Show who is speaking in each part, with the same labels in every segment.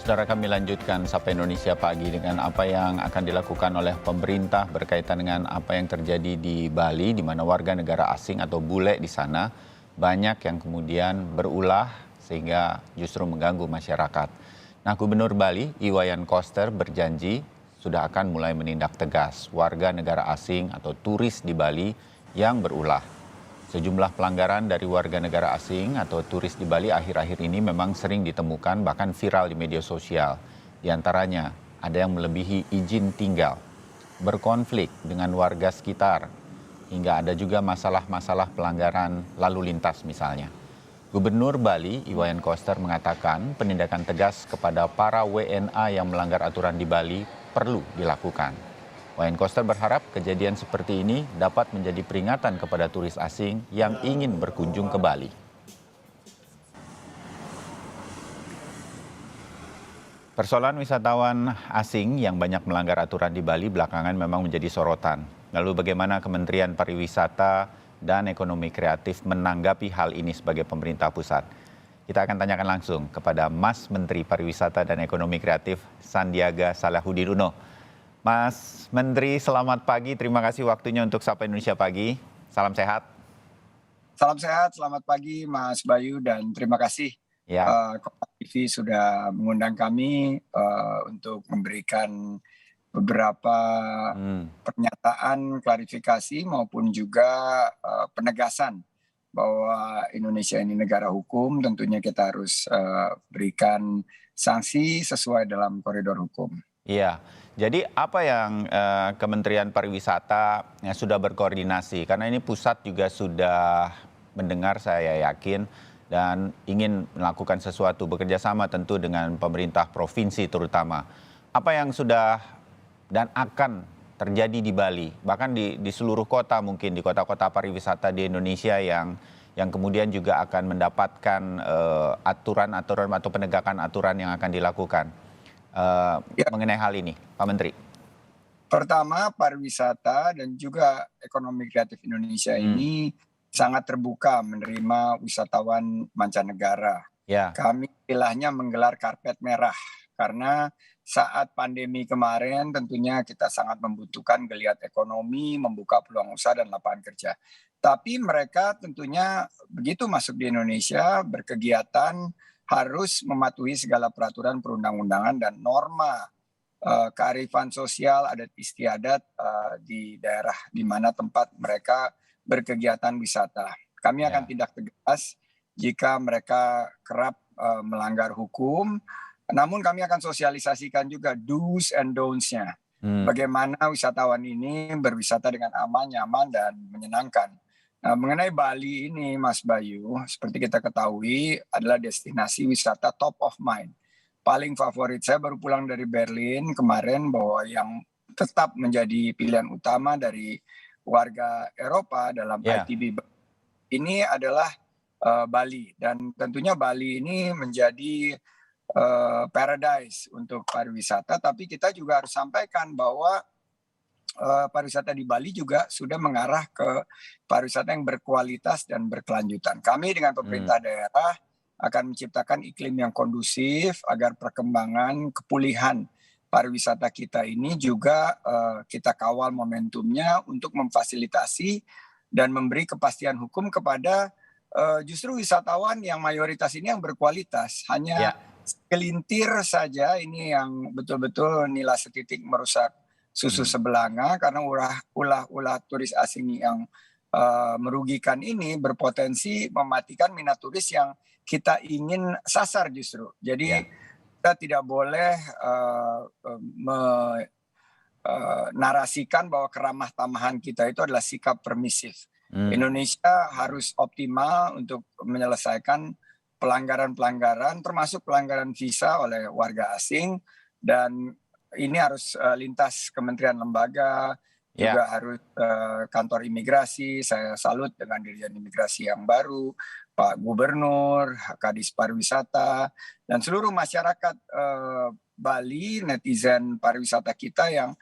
Speaker 1: Saudara, kami lanjutkan Sapa Indonesia Pagi dengan apa yang akan dilakukan oleh pemerintah berkaitan dengan apa yang terjadi di Bali, di mana warga negara asing atau bule di sana banyak yang kemudian berulah sehingga justru mengganggu masyarakat. Nah, Gubernur Bali, Iwayan Koster, berjanji sudah akan mulai menindak tegas warga negara asing atau turis di Bali yang berulah. Sejumlah pelanggaran dari warga negara asing atau turis di Bali akhir-akhir ini memang sering ditemukan bahkan viral di media sosial. Di antaranya ada yang melebihi izin tinggal, berkonflik dengan warga sekitar, hingga ada juga masalah-masalah pelanggaran lalu lintas misalnya. Gubernur Bali, Iwayan Koster, mengatakan penindakan tegas kepada para WNA yang melanggar aturan di Bali perlu dilakukan. Iwayan Koster berharap kejadian seperti ini dapat menjadi peringatan kepada turis asing yang ingin berkunjung ke Bali. Persoalan wisatawan asing yang banyak melanggar aturan di Bali belakangan memang menjadi sorotan. Lalu bagaimana Kementerian Pariwisata dan Ekonomi Kreatif menanggapi hal ini sebagai pemerintah pusat? Kita akan tanyakan langsung kepada Mas Menteri Pariwisata dan Ekonomi Kreatif Sandiaga Salahuddin Uno. Mas Menteri, selamat pagi. Terima kasih waktunya untuk Sapa Indonesia Pagi. Salam sehat.
Speaker 2: Salam sehat, selamat pagi Mas Bayu, dan terima kasih
Speaker 1: Ya,
Speaker 2: Kompas TV sudah mengundang kami untuk memberikan beberapa pernyataan, klarifikasi maupun juga penegasan bahwa Indonesia ini negara hukum. Tentunya kita harus berikan sanksi sesuai dalam koridor hukum.
Speaker 1: iya. Jadi apa yang Kementerian Pariwisata yang sudah berkoordinasi? Karena ini pusat juga sudah mendengar, saya yakin, dan ingin melakukan sesuatu, bekerja sama tentu dengan pemerintah provinsi terutama. Apa yang sudah dan akan terjadi di Bali, bahkan di seluruh kota, mungkin di kota-kota pariwisata di Indonesia yang kemudian juga akan mendapatkan aturan-aturan atau penegakan aturan yang akan dilakukan mengenai hal ini, Pak Menteri?
Speaker 2: Pertama, pariwisata dan juga ekonomi kreatif Indonesia ini sangat terbuka menerima wisatawan mancanegara.
Speaker 1: Ya,
Speaker 2: Kami istilahnya menggelar karpet merah karena saat pandemi kemarin tentunya kita sangat membutuhkan geliat ekonomi, membuka peluang usaha dan lapangan kerja. Tapi mereka tentunya begitu masuk di Indonesia berkegiatan harus mematuhi segala peraturan perundang-undangan dan norma kearifan sosial, adat istiadat di daerah di mana tempat mereka berkegiatan wisata. Kami akan
Speaker 1: ya,
Speaker 2: tindak tegas jika mereka kerap melanggar hukum, namun kami akan sosialisasikan juga do's and don'ts-nya. Bagaimana wisatawan ini berwisata dengan aman, nyaman, dan menyenangkan. Nah, mengenai Bali ini, Mas Bayu, seperti kita ketahui adalah destinasi wisata top of mind. Paling favorit, saya baru pulang dari Berlin kemarin, bahwa yang tetap menjadi pilihan utama dari warga Eropa dalam
Speaker 1: ya,
Speaker 2: ITB ini adalah Bali. Dan tentunya Bali ini menjadi paradise untuk pariwisata, tapi kita juga harus sampaikan bahwa pariwisata di Bali juga sudah mengarah ke pariwisata yang berkualitas dan berkelanjutan. Kami dengan pemerintah daerah akan menciptakan iklim yang kondusif agar perkembangan kepulihan pariwisata kita ini juga kita kawal momentumnya untuk memfasilitasi dan memberi kepastian hukum kepada justru wisatawan yang mayoritas ini yang berkualitas. Hanya
Speaker 1: ya.
Speaker 2: segelintir saja ini yang betul-betul nilai setitik merusak susu sebelanga, karena ulah turis asing yang merugikan ini berpotensi mematikan minat turis yang kita ingin sasar justru. Jadi
Speaker 1: Ya.
Speaker 2: kita tidak boleh narasikan bahwa keramah tamahan kita itu adalah sikap permisif. Indonesia harus optimal untuk menyelesaikan pelanggaran-pelanggaran, termasuk pelanggaran visa oleh warga asing, dan ini harus lintas kementerian lembaga, juga harus kantor imigrasi. Saya salut dengan Dirjen Imigrasi yang baru, Pak Gubernur, Kadis Pariwisata, dan seluruh masyarakat Bali, netizen pariwisata kita yang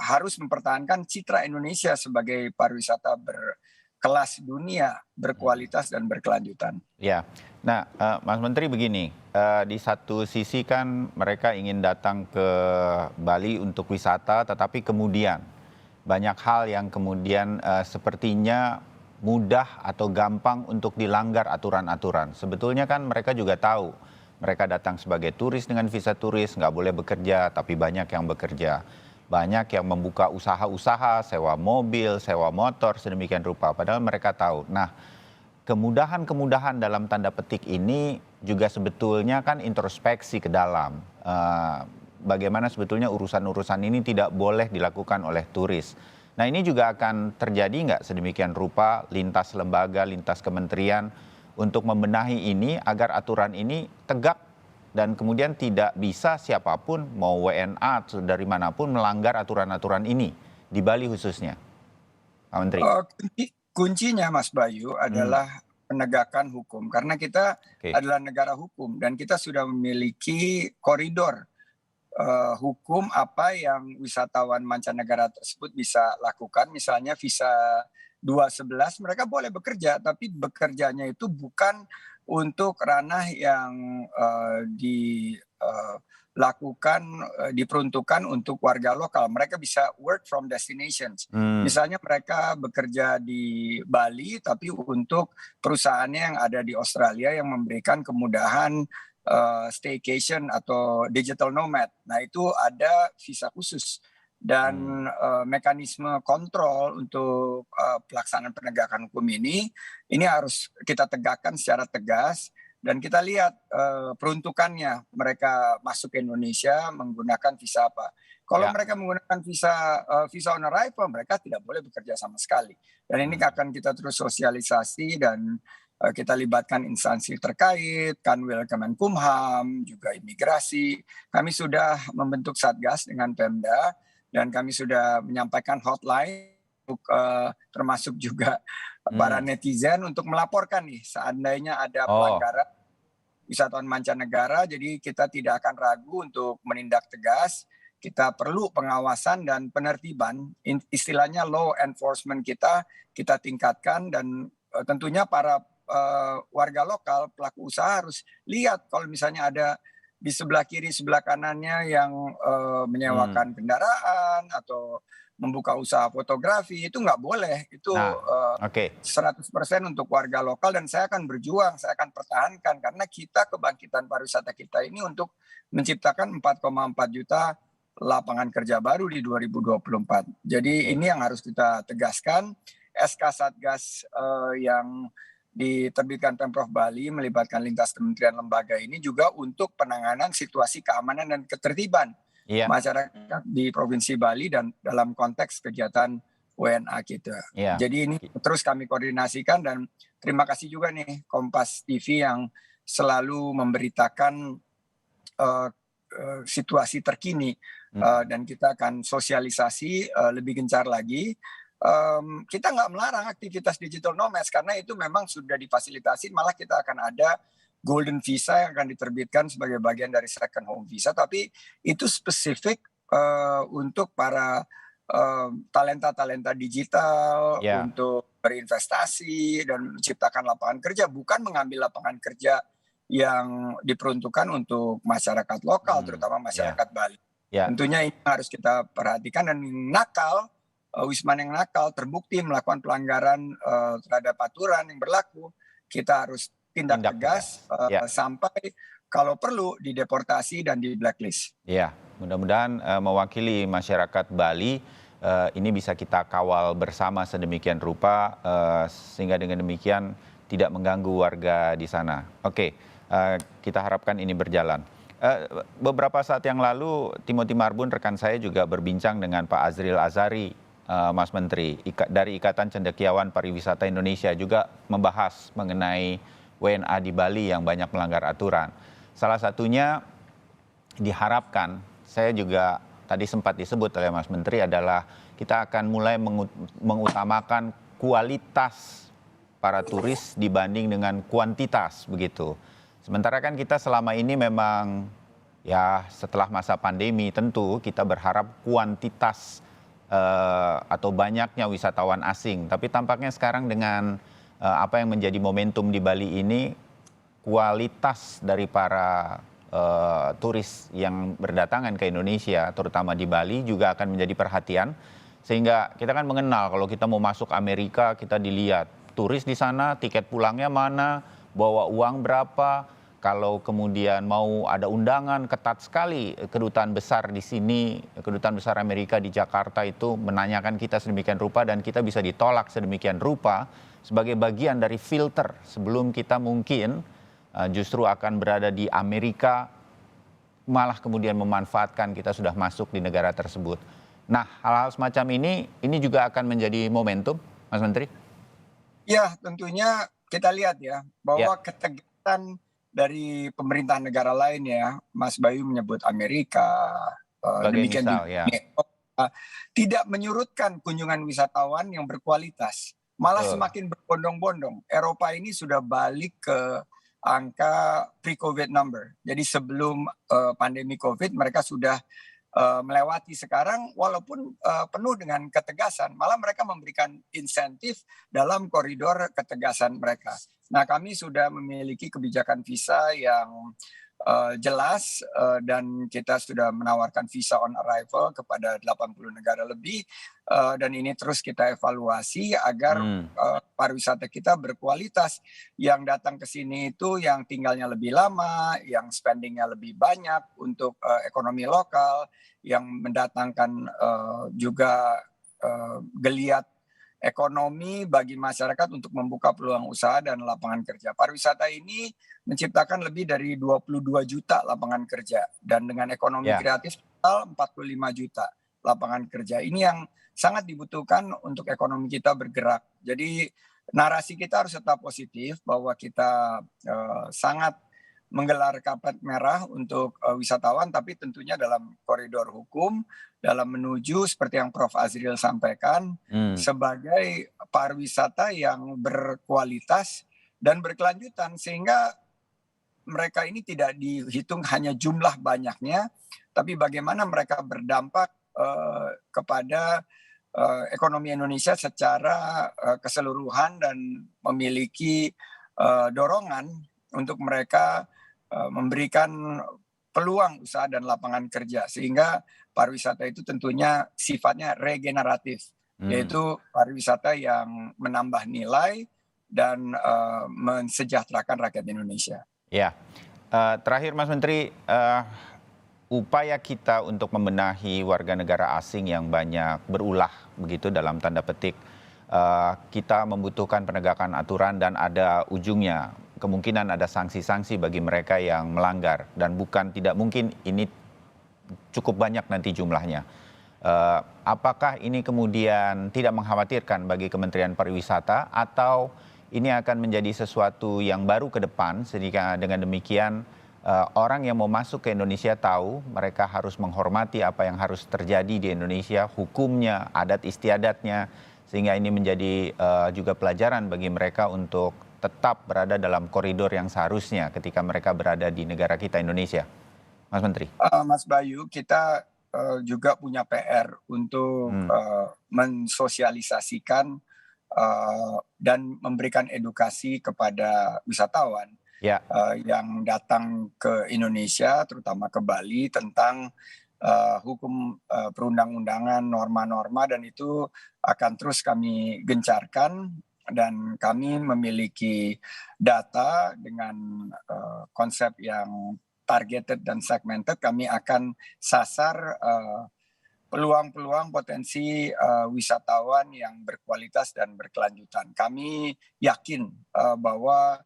Speaker 2: harus mempertahankan citra Indonesia sebagai pariwisata berkelas dunia, berkualitas dan berkelanjutan.
Speaker 1: Ya, Nah, Mas Menteri begini, di satu sisi kan mereka ingin datang ke Bali untuk wisata, tetapi kemudian banyak hal yang kemudian sepertinya mudah atau gampang untuk dilanggar aturan-aturan. Sebetulnya kan mereka juga tahu, mereka datang sebagai turis dengan visa turis, nggak boleh bekerja, tapi banyak yang bekerja. Banyak yang membuka usaha-usaha, sewa mobil, sewa motor, sedemikian rupa. Padahal mereka tahu. Nah, kemudahan-kemudahan dalam tanda petik ini juga sebetulnya kan introspeksi ke dalam. Bagaimana sebetulnya urusan-urusan ini tidak boleh dilakukan oleh turis. Nah, ini juga akan terjadi nggak sedemikian rupa lintas lembaga, lintas kementerian untuk membenahi ini agar aturan ini tegak dan kemudian tidak bisa siapapun mau WNA atau dari manapun melanggar aturan-aturan ini di Bali khususnya, Pak Menteri.
Speaker 2: Kuncinya Mas Bayu adalah penegakan hukum karena kita
Speaker 1: Oke.
Speaker 2: adalah negara hukum dan kita sudah memiliki koridor hukum apa yang wisatawan mancanegara tersebut bisa lakukan. Misalnya visa 211 mereka boleh bekerja, tapi bekerjanya itu bukan untuk ranah yang diperuntukkan untuk warga lokal. Mereka bisa work from destinations. Misalnya mereka bekerja di Bali, tapi untuk perusahaannya yang ada di Australia yang memberikan kemudahan staycation atau digital nomad. Nah, itu ada visa khusus dan mekanisme kontrol untuk pelaksanaan penegakan hukum ini harus kita tegakkan secara tegas dan kita lihat peruntukannya mereka masuk ke Indonesia menggunakan visa apa. Kalau mereka menggunakan visa on arrival, mereka tidak boleh bekerja sama sekali. Dan ini akan kita terus sosialisasi dan kita libatkan instansi terkait, Kanwil Kemenkumham, juga imigrasi. Kami sudah membentuk Satgas dengan Pemda, dan kami sudah menyampaikan hotline, untuk, termasuk juga para netizen untuk melaporkan nih, seandainya ada pelanggaran wisatawan mancanegara, jadi kita tidak akan ragu untuk menindak tegas. Kita perlu pengawasan dan penertiban, istilahnya law enforcement kita tingkatkan dan tentunya para warga lokal, pelaku usaha harus lihat kalau misalnya ada di sebelah kiri, sebelah kanannya yang menyewakan kendaraan atau membuka usaha fotografi, itu nggak boleh. Itu 100% untuk warga lokal dan saya akan berjuang, saya akan pertahankan karena kita kebangkitan pariwisata kita ini untuk menciptakan 4,4 juta lapangan kerja baru di 2024. Jadi ini yang harus kita tegaskan. SK Satgas yang diterbitkan Pemprov Bali melibatkan lintas kementerian lembaga ini juga untuk penanganan situasi keamanan dan ketertiban masyarakat di Provinsi Bali dan dalam konteks kegiatan WNA kita. Jadi ini terus kami koordinasikan dan terima kasih juga nih Kompas TV yang selalu memberitakan situasi terkini dan kita akan sosialisasi lebih gencar lagi. Kita nggak melarang aktivitas digital nomads karena itu memang sudah difasilitasi, malah kita akan ada golden visa yang akan diterbitkan sebagai bagian dari second home visa, tapi itu spesifik untuk para talenta-talenta digital untuk berinvestasi dan menciptakan lapangan kerja, bukan mengambil lapangan kerja yang diperuntukkan untuk masyarakat lokal, terutama masyarakat Bali. Tentunya ini harus kita perhatikan dan Wisman yang nakal terbukti melakukan pelanggaran terhadap aturan yang berlaku, kita harus tindak tegas sampai kalau perlu dideportasi dan di blacklist.
Speaker 1: Ya, mudah-mudahan mewakili masyarakat Bali ini bisa kita kawal bersama sedemikian rupa sehingga dengan demikian tidak mengganggu warga di sana. Oke, kita harapkan ini berjalan. Beberapa saat yang lalu Timothy Marbun rekan saya juga berbincang dengan Pak Azril Azari, Mas Menteri, dari Ikatan Cendekiawan Pariwisata Indonesia juga membahas mengenai WNA di Bali yang banyak melanggar aturan. Salah satunya diharapkan, saya juga tadi sempat disebut oleh Mas Menteri adalah kita akan mulai mengutamakan kualitas para turis dibanding dengan kuantitas begitu. Sementara kan kita selama ini memang ya setelah masa pandemi tentu kita berharap kuantitas atau banyaknya wisatawan asing. Tapi tampaknya sekarang dengan apa yang menjadi momentum di Bali ini, kualitas dari para turis yang berdatangan ke Indonesia, terutama di Bali, juga akan menjadi perhatian. Sehingga kita kan mengenal kalau kita mau masuk Amerika, kita dilihat turis di sana, tiket pulangnya mana, bawa uang berapa. Kalau kemudian mau ada undangan, ketat sekali kedutaan besar di sini, kedutaan besar Amerika di Jakarta itu menanyakan kita sedemikian rupa, dan kita bisa ditolak sedemikian rupa sebagai bagian dari filter sebelum kita mungkin justru akan berada di Amerika, malah kemudian memanfaatkan kita sudah masuk di negara tersebut. Nah, hal-hal semacam ini juga akan menjadi momentum, Mas Menteri?
Speaker 2: Ya, tentunya kita lihat ya,
Speaker 1: Ya,
Speaker 2: bahwa ketegasan dari pemerintah negara lain ya, Mas Bayu menyebut Amerika,
Speaker 1: sebagai
Speaker 2: demikian
Speaker 1: misal
Speaker 2: juga
Speaker 1: ya,
Speaker 2: Uni Eropa, tidak menyurutkan kunjungan wisatawan yang berkualitas, malah
Speaker 1: betul.
Speaker 2: semakin berbondong-bondong. Eropa ini sudah balik ke angka pre-COVID number. Jadi sebelum pandemi COVID mereka sudah melewati sekarang, walaupun penuh dengan ketegasan, malah mereka memberikan insentif dalam koridor ketegasan mereka. Nah, kami sudah memiliki kebijakan visa yang jelas, dan kita sudah menawarkan visa on arrival kepada 80 negara lebih, dan ini terus kita evaluasi agar pariwisata kita berkualitas. Yang datang ke sini itu yang tinggalnya lebih lama, yang spendingnya lebih banyak untuk ekonomi lokal, yang mendatangkan juga geliat ekonomi bagi masyarakat untuk membuka peluang usaha dan lapangan kerja. Pariwisata ini menciptakan lebih dari 22 juta lapangan kerja, dan dengan ekonomi
Speaker 1: Ya,
Speaker 2: kreatif total 45 juta lapangan kerja. Ini yang sangat dibutuhkan untuk ekonomi kita bergerak. Jadi narasi kita harus tetap positif bahwa kita sangat menggelar karpet merah untuk wisatawan, tapi tentunya dalam koridor hukum, dalam menuju seperti yang Prof. Azril sampaikan,
Speaker 1: hmm,
Speaker 2: sebagai pariwisata yang berkualitas dan berkelanjutan, sehingga mereka ini tidak dihitung hanya jumlah banyaknya, tapi bagaimana mereka berdampak kepada ekonomi Indonesia secara keseluruhan, dan memiliki dorongan untuk mereka memberikan peluang usaha dan lapangan kerja, sehingga pariwisata itu tentunya sifatnya regeneratif,
Speaker 1: hmm,
Speaker 2: yaitu pariwisata yang menambah nilai dan mensejahterakan rakyat Indonesia.
Speaker 1: ya. Terakhir, Mas Menteri, upaya kita untuk membenahi warga negara asing yang banyak berulah begitu dalam tanda petik, kita membutuhkan penegakan aturan dan ada ujungnya. Kemungkinan ada sanksi-sanksi bagi mereka yang melanggar, dan bukan tidak mungkin ini cukup banyak nanti jumlahnya. Apakah ini kemudian tidak mengkhawatirkan bagi Kementerian Pariwisata, atau ini akan menjadi sesuatu yang baru ke depan, sehingga dengan demikian orang yang mau masuk ke Indonesia tahu mereka harus menghormati apa yang harus terjadi di Indonesia, hukumnya, adat istiadatnya, sehingga ini menjadi juga pelajaran bagi mereka untuk tetap berada dalam koridor yang seharusnya ketika mereka berada di negara kita Indonesia. Mas Menteri.
Speaker 2: Mas Bayu, kita juga punya PR untuk
Speaker 1: Hmm,
Speaker 2: mensosialisasikan dan memberikan edukasi kepada wisatawan
Speaker 1: ya,
Speaker 2: yang datang ke Indonesia, terutama ke Bali, tentang hukum perundang-undangan, norma-norma, dan itu akan terus kami gencarkan. Dan kami memiliki data dengan konsep yang targeted dan segmented. Kami akan sasar peluang-peluang potensi wisatawan yang berkualitas dan berkelanjutan. Kami yakin bahwa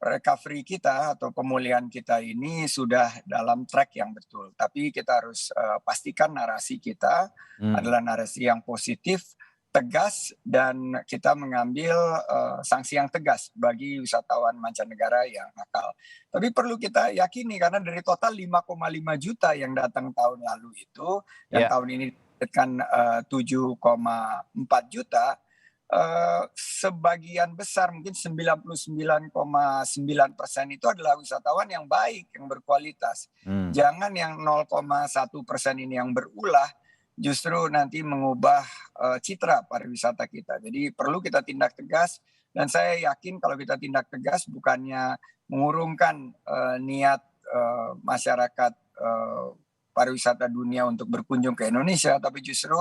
Speaker 2: recovery kita atau pemulihan kita ini sudah dalam track yang betul. Tapi kita harus pastikan narasi kita
Speaker 1: hmm,
Speaker 2: adalah narasi yang positif, tegas, dan kita mengambil sanksi yang tegas bagi wisatawan mancanegara yang nakal. Tapi perlu kita yakini, karena dari total 5,5 juta yang datang tahun lalu itu, yang
Speaker 1: ya,
Speaker 2: tahun ini kan 7,4 juta, sebagian besar, mungkin 99,9% itu adalah wisatawan yang baik, yang berkualitas.
Speaker 1: hmm,
Speaker 2: Jangan yang 0,1% ini yang berulah, justru nanti mengubah citra pariwisata kita. Jadi perlu kita tindak tegas, dan saya yakin kalau kita tindak tegas bukannya mengurungkan niat masyarakat pariwisata dunia untuk berkunjung ke Indonesia, tapi justru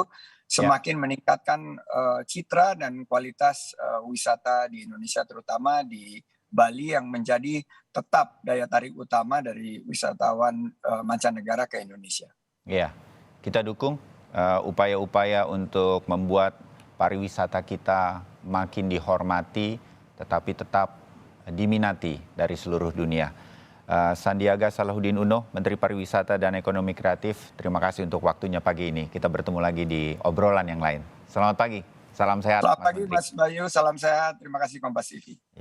Speaker 2: semakin meningkatkan citra dan kualitas wisata di Indonesia, terutama di Bali yang menjadi tetap daya tarik utama dari wisatawan mancanegara ke Indonesia.
Speaker 1: Ya, kita dukung upaya-upaya untuk membuat pariwisata kita makin dihormati, tetapi tetap diminati dari seluruh dunia. Sandiaga Salahuddin Uno, Menteri Pariwisata dan Ekonomi Kreatif, terima kasih untuk waktunya pagi ini. Kita bertemu lagi di obrolan yang lain. Selamat pagi, salam sehat.
Speaker 2: Selamat pagi Mas Bayu, salam sehat. Terima kasih Kompas TV.